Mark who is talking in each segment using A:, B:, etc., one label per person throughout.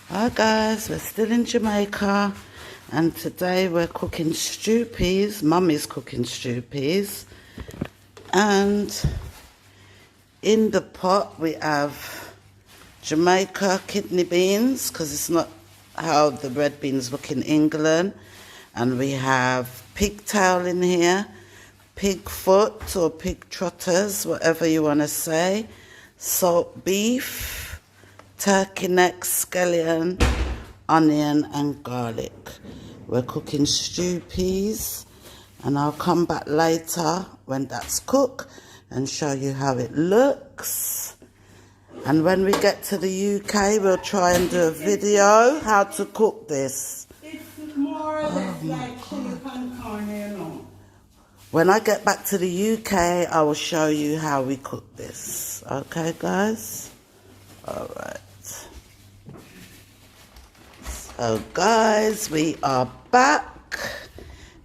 A: Hi guys, we're still in Jamaica and today we're cooking stew peas. Mummy's cooking stew peas, and in the pot we have Jamaica kidney beans because it's not how the red beans look in England, and we have pigtail in here, pig foot or pig trotters, whatever you want to say, salt beef, turkey neck, scallion, onion and garlic. We're cooking stew peas and I'll come back later when that's cooked and show you how it looks. And when we get to the UK we'll try and do a video how to cook this.
B: It's more or less like chili con carne, you know.
A: When I get back to the UK I will show you how we cook this. Okay guys? Alright. So guys, we are back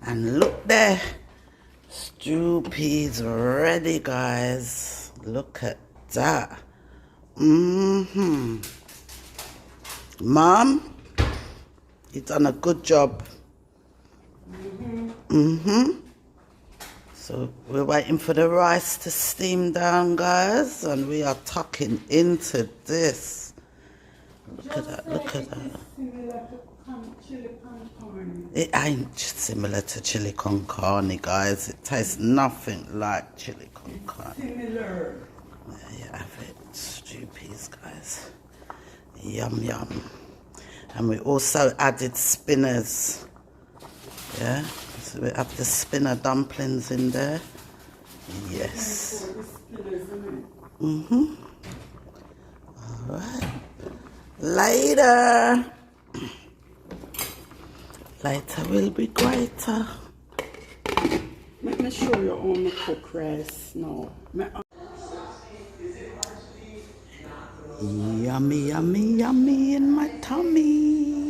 A: and look there, stew peas ready guys, look at that. Mom, you done a good job. So we're waiting for the rice to steam down guys, and we are tucking into this. Look at that, look at that. It ain't similar to chili con carne, guys. It tastes nothing like chili con carne.
B: Similar.
A: There you have it, stew peas, guys. Yum, yum. And we also added spinners. Yeah, so we have the spinner dumplings in there. Yes. All right. Later will be greater.
B: Let me show you how I cook rice now.
A: Yummy, yummy, yummy in my tummy.